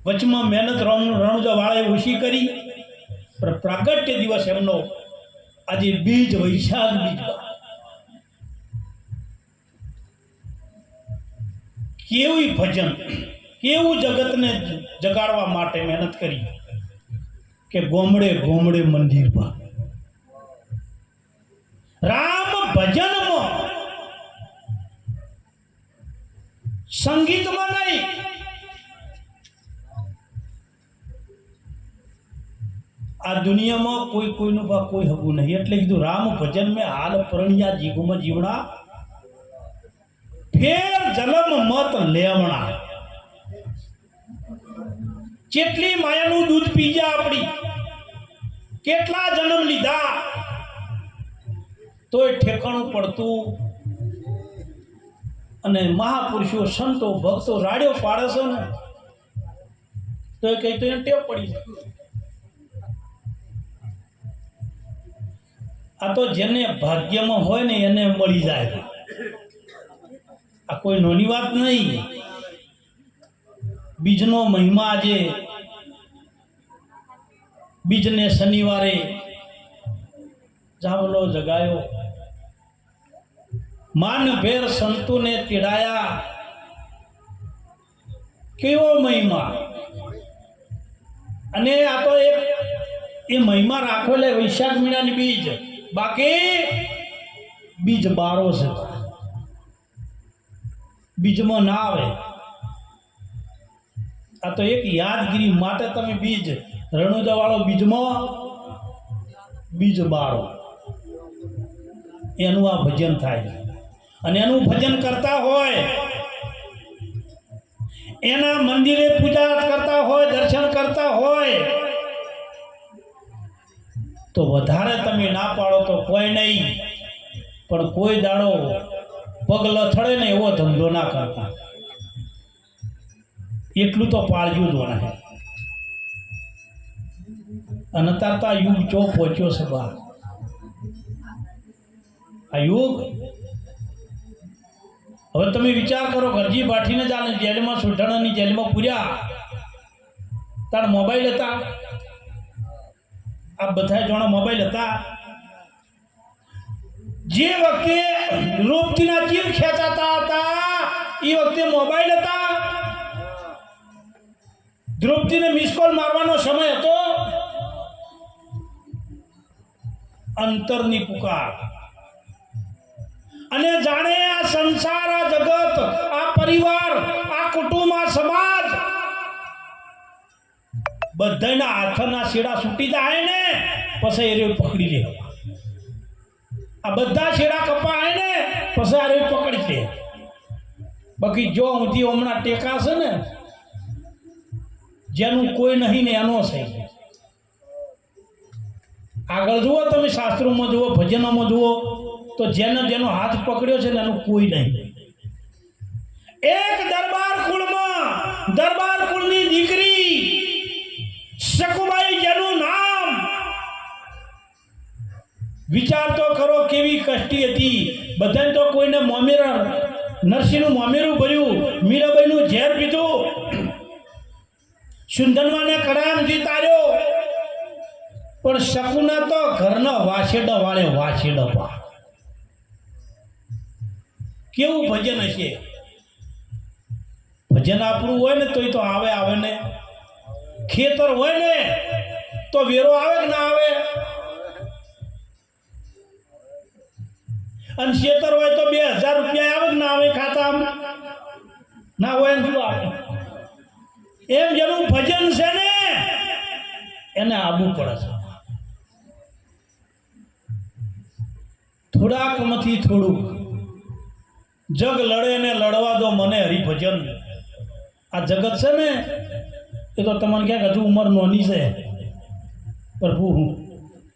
વચમાં મહેનત રણુજા વાળાએ ઓછી કરી, પણ પ્રાગટ્ય દિવસ એમનો આજે બીજ વૈશાખ બીજ, કેવું ભજન, કેવું જગતને જગાડવા માટે મહેનત કરી કે ગોમડે ગોમડે મંદિરમાં રામ ભજનમાં, સંગીતમાં નહીં. આ દુનિયામાં કોઈ કોઈનું બા કોઈ હગું નહીં, એટલે કીધું રામ ભજન મેં હાલ પરણિયા જીગુમાં જીવણા, ફેર જન્મ મત લેવણા. કેટલી માયાનું દૂધ પીજા આપણી, કેટલા જન્મ લીધા, તોય ઠેકાણું પડતું. અને મહાપુરુષો સંતો ભક્તો રાડ્યો પાડે છે ને, તો એ કઈ તો એને ટેવ પડી જાય. આ તો જેને ભાગ્યમાં હોય ને એને મળી જાય. આ કોઈ નાની વાત નહીં. બીજનો મહિમા આજે બીજને શનિવારે જાવલો જગાયો, માન ભેર સંતોને તેડાયા. કેવો મહિમા! અને આ તો એક એ મહિમા રાખો એટલે વૈશાખ મહિનાની બીજ, બાકી બીજ બારો છે, બીજમાં ના આવે. આ તો એક યાદગીરી માટે તમે બીજ રણુજા વાળો બીજમાં બીજ બારો, એનું આ ભજન થાય. અને એનું ભજન કરતા હોય, એના મંદિરે પૂજા કરતા હોય, દર્શન કરતા હોય, તો વધારે તમે ના પાડો તો કોઈ નહીં, પણ કોઈ દાડો પગ લથડે ને એવો ધંધો ના કરતા. એટલું તો પાળજો જ ના. અને અત્યારે યુગ ચો પહોંચ્યો છે બહાર. આ યુગ હવે તમે વિચાર કરો, ગરજી બાઠીને ચાલે જેલમાં, સુઠાણાની જેલમાં પૂર્યા, તાર મોબાઈલ હતા, આ બધા જોણા મોબાઈલ હતા. જે વખતે રૂપતીના ચીર ખેંચાતા હતા એ વખતે મોબાઈલ હતા. દ્રૌપદીને મિસ કોલ મારવાનો સમય હતો. અંતરની પુકાર. અને જાણે આ સંસાર, આ જગત, આ પરિવાર, આ કુટુંબ, આ સમાજ બધાના હાથના છેડા છૂટી જાય ને પછી એ પકડી લે. આ બધા છેડા કપાય ને પછી આ પકડી લે. બાકી જો ઊંધી હમણાં ટેકા છે ને, જેનું કોઈ નહીં ને એનો છે. આગળ જુઓ તમે, શાસ્ત્રોમાં જુઓ, ભજનોમાં જુઓ, તો જેનો હાથ પકડ્યો છે ને એનું કોઈ નહીં. એક દરબાર કુળમાં, દરબાર કુળની દીકરી શકુબાઈ, જેનું નામ વિચાર તો કરો કેવી કષ્ટી હતી. બધાને તો કોઈને મોમેરા, નરસિંહનું મોમેરું ભર્યું, મીરાબાઈનું ઝેર પીધું, સુંદરમાને કડામથી તાર્યો, પણ શકુના તો ઘરના વાસેડા વાળે વાસેડા પા. કેવું ભજન હશે! ભજન આપણું હોય ને તોય તો આવે ને. ખેતર હોય ને તો વેરો આવે કે ના આવે? અને ખેતર હોય તો 2000 રૂપિયા આવે કે ના આવે ખાતામાં? ના હોય ને શું આવે? એમ જેનું ભજન છે ને એને આવવું પડે છે. થોડાકમાંથી થોડુંક જગ લડે ને લડવા દો મને હરિભજન. આ જગત છે ને એ તો તમને ક્યાંક હજુ ઉંમર નોની છે, પ્રભુ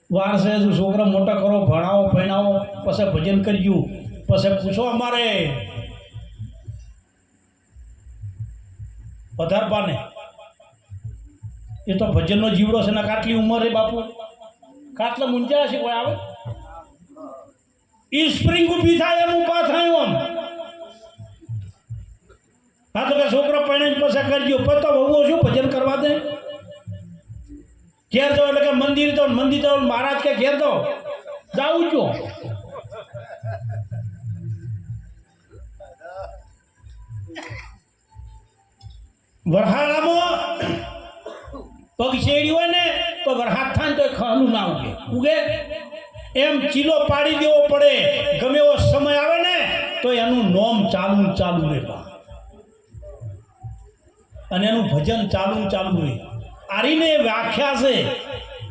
વાર છે. હજુ છોકરા મોટા કરો, ભણાવો, ભણાવો, પછી ભજન કર્યું, પછી પૂછો અમારે પધારપાને. એ તો ભજનનો જીવડો છે ને. કાટલી ઉંમરે બાપુ, કાટલા મૂંઝા છે કોઈ આવે? એ સ્પ્રિંગ ઊભી થાય એમ ઊભા થાય આમ. હા તો કે છોકરો પરણીને પછી કરજો, પતો બહુ શું ભજન કરવા જવા દે. ઘેર જાઓ એટલે કે મંદિર જાઓ, મંદિર જાઓ મહારાજ કે ઘેર જાઓ, જાવું જો. વરહાળામાં પગ શેડી હોય ને તો વરહાદ થાય ને તો ખાનું ના ઉગે ઉગે એમ ચીલો પાડી દેવો પડે. ગમે એવો સમય આવે ને તો એનું નોમ ચાલુ ચાલુ રહે અને એનું ભજન ચાલુ ચાલુ રહે. આરીને વ્યાખ્યા છે.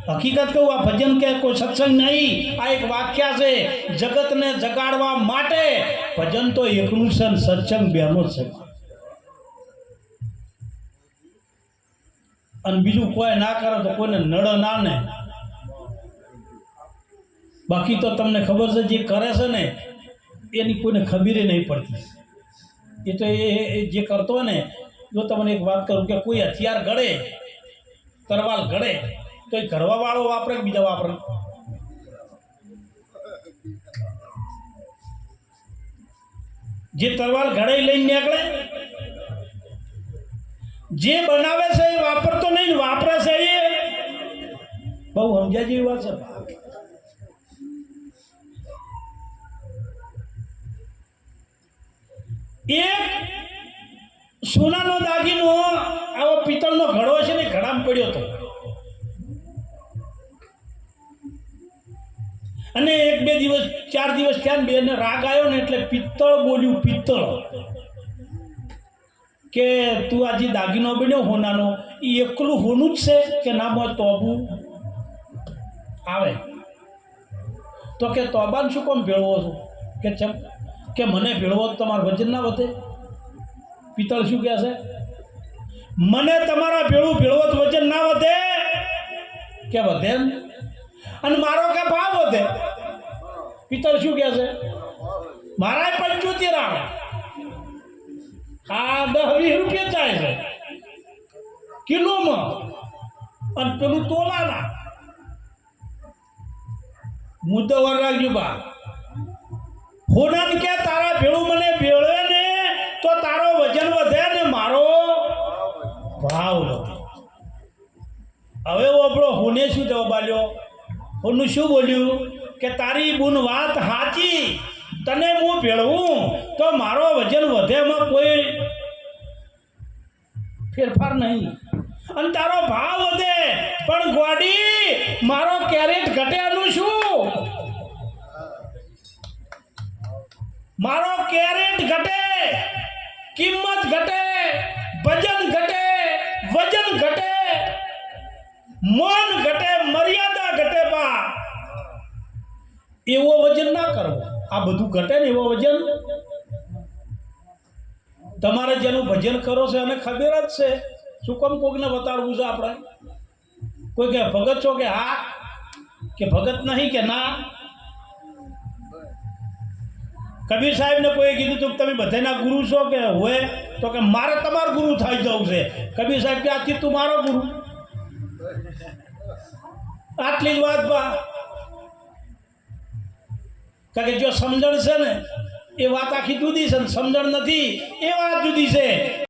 હકીકત કહું, આ ભજન કે કોઈ સત્સંગ નહીં, આ એક વ્યાખ્યા છે. જગતને જગાડવા માટે ભજન તો એકનું છે, સત્સંગ બેનો છે. અને બીજું કોઈ ના કરે તો કોઈને નડ ના ને. બાકી તો તમને ખબર છે જે કરે છે ને એની કોઈને ખબર નહીં પડતી. એ તો એ જે કરતો હોય ને, જો તમને એક વાત કરું કે કોઈ હથિયાર ઘડે, તરવાલ ઘડે તો એ ઘડવા વાળો વાપરે બીજા વાપરે? જે તરવાલ ઘડે લઈને નીકળે, જે બનાવે છે એ વાપરતો નહીં, વાપરે છે એ બહુ સમજ્યા જેવી વાત છે. એક સોનાનો દાગીનો આવો પિત્તળનો ઘડો છે ને, ઘડામાં પડ્યો હતો અને એક બે દિવસ 4 દિવસ થયા ને બેને રાગ આવ્યો ને એટલે પિત્તળ બોલ્યું. પિત્તળ કે તું આ જે દાગીનો બન્યો હોનાનો એ એકલું હોનું જ છે કે ના તોબું આવે? તો કે તોબાને શું કોમ ભેળવો છો? કે ચમ કે મને ભેળવો તો તમારું વજન ના વધે. પિત્તળ શું કહે છે? મને તમારા ભેળું ભેળવો તો વજન ના વધે કે વધે ને? અને મારો કે ભાવ વધે. પિત્તળ શું કહે છે? મારા 75 આવે, આ 10-20 રૂપિયા થાય છે કિલોમાં, અને પેલું તોલાના. મુદ્દો વાર રાખજો બા. હોનાને કે તારા ભેળું મને ભેળવે ને તો તારો વજન વધે ને મારો ભાવ વધે. હવે આપણો હોને શું જવાબ આલ્યો? હોનું શું બોલ્યું કે તારી બુન વાત સાચી, તને હું ભેળવું તો મારો વજન વધે, એમાં કોઈ ફેરફાર નહીં, અને તારો ભાવ વધે. પણ ગોડી મારો કેરેટ ઘટે એનું શું? મારો કેરેટ ઘટે, કિંમત ઘટે, વજન ઘટે, વજન ઘટે, મન ઘટે, મર્યાદા ઘટે. બા એવો વજન ના કરવો. આ બધું ઘટે ને એવો વજન. તમારે જેનું ભજન કરો છો એને ખબર જ છે. શું કામ કોકને બતાડવું છે આપણે? કોઈ કે ભગત છો કે હા, કે ભગત નહીં કે ના. કબીર સાહેબને કોઈ કીધું તું તમે બધાના ગુરુ છો કે હોય? તો કે મારે તમારો ગુરુ થઈ જવું છે. કબીર સાહેબ કે આથી તું મારો ગુરુ. આટલી જ વાત બા. કારણ કે જો સમજણ છે ને એ વાત આખી જુદી છે, સમજણ નથી એ વાત જુદી છે.